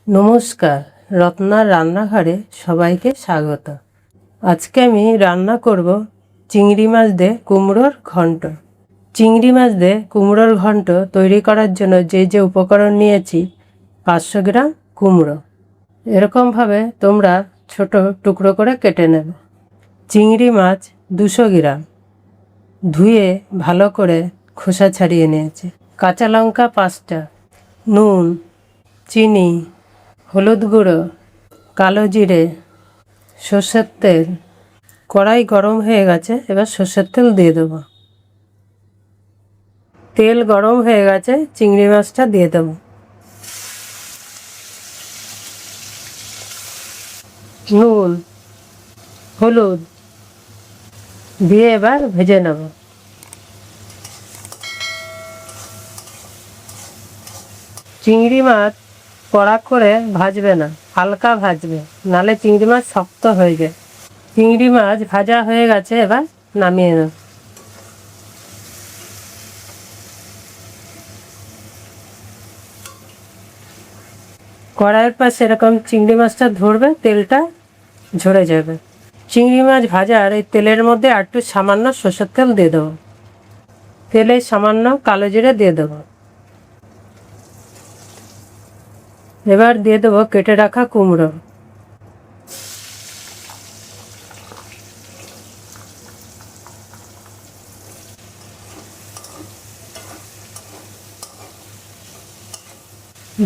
নমস্কার, রত্নার রান্নাঘরে সবাইকে স্বাগত। আজকে আমি রান্না করব চিংড়ি মাছ দিয়ে কুমড়োর ঘন্ট। চিংড়ি মাছ দিয়ে কুমড়োর ঘন্ট তৈরি করার জন্য যে উপকরণ নিয়েছি, 500 গ্রাম কুমড়ো। এরকমভাবে তোমরা ছোট টুকরো করে কেটে নেবে। চিংড়ি মাছ 200 গ্রাম ধুয়ে ভালো করে খোসা ছাড়িয়ে নিয়েছি। কাঁচা লঙ্কা 5টা, নুন, চিনি, হলুদ গুঁড়ো, কালো জিরে, সর্ষের তেল। কড়াই গরম হয়ে গেছে, এবার সর্ষের তেল দিয়ে দেবো। তেল গরম হয়ে গেছে, চিংড়ি মাছটা দিয়ে দেবো। নুন, হলুদ দিয়ে এবার ভেজে নেব। চিংড়ি মাছ কড়া করে ভাজবে না, হালকা ভাজবে, নালে চিংড়ি মাছ শক্ত হয়ে যায়। চিংড়ি মাছ ভাজা হয়ে গেছে, এবার নামিয়ে নেব। কড়াইয়ের পাশে এরকম চিংড়ি মাছটা ধরবে, তেলটা ঝরে যাবে। চিংড়ি মাছ ভাজার এই তেলের মধ্যে আর একটু সামান্য সর্ষের তেল দিয়ে দেবো। তেলে সামান্য কালো জিরে দিয়ে দেবো। এবার দিয়ে দেবো কেটে রাখা কুমড়ো।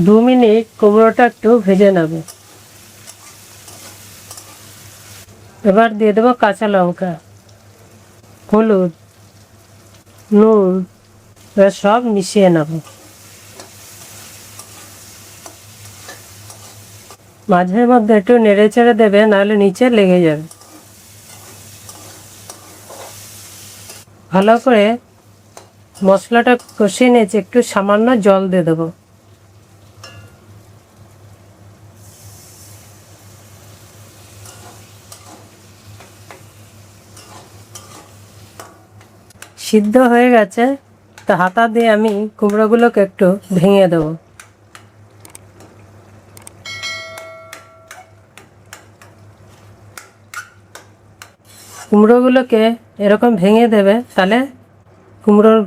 দু মিনিট কুমড়োটা একটু ভেজে নেব। এবার দিয়ে দেবো কাঁচা লঙ্কা, হলুদ, নুন। এবার সব মিশিয়ে নেব। মাঝে মধ্যে একটু নেড়ে চেড়ে দেবে, নাহলে নিচে লেগে যাবে। ভালো করে মশলাটা কষিয়ে নিয়েছি, একটু সামান্য জল দিয়ে দেবো। সিদ্ধ হয়ে গেছে, তা হাতা দিয়ে আমি কুমড়োগুলোকে একটু ভেঙে দেবো। কুমড়োগুলোকে এরকম ভেঙে দেবে, তাহলে কুমড়োর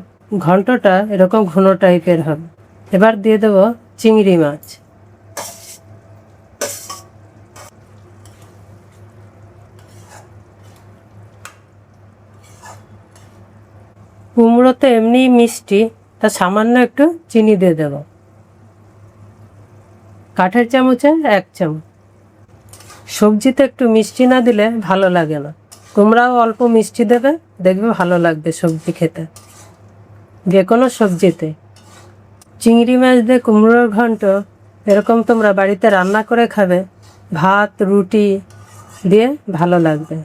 ঘন্টটা এরকম ঘন টাইপের হবে। এবার দিয়ে দেবো চিংড়ি মাছ। কুমড়ো তো এমনি মিষ্টি, তা সামান্য একটু চিনি দিয়ে দেবো। কাঠের চামচে 1 চামচ। সবজিতে একটু মিষ্টি না দিলে ভালো লাগে না। তোমরাও অল্প মিষ্টি দেবে, দেখবে ভালো লাগবে সবজি খেতে, যে কোনো সবজিতে। চিংড়ি মাছ দিয়ে কুমড়োর ঘন্ট এরকম তোমরা বাড়িতে রান্না করে খাবে, ভাত রুটি দিয়ে ভালো লাগবে।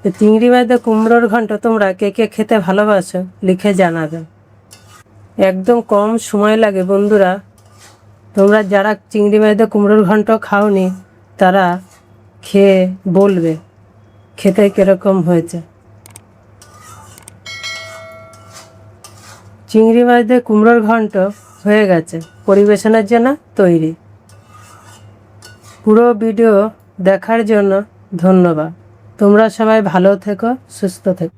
তো চিংড়ি মাছ দিয়ে কুমড়োর ঘন্ট তোমরা কে কে খেতে ভালোবাসো লিখে জানাবে। একদম কম সময় লাগে বন্ধুরা। তোমরা যারা চিংড়ি মাছ দিয়ে কুমড়োর ঘন্ট খাওনি, তারা খেয়ে বলবে খেতে কীরকম হয়েছে। চিংড়ি মাছ দিয়ে কুমড়োর ঘন্ট হয়ে গেছে, পরিবেশনের জন্য তৈরি। পুরো ভিডিও দেখার জন্য ধন্যবাদ। তোমরা সবাই ভালো থেকো, সুস্থ থেকো।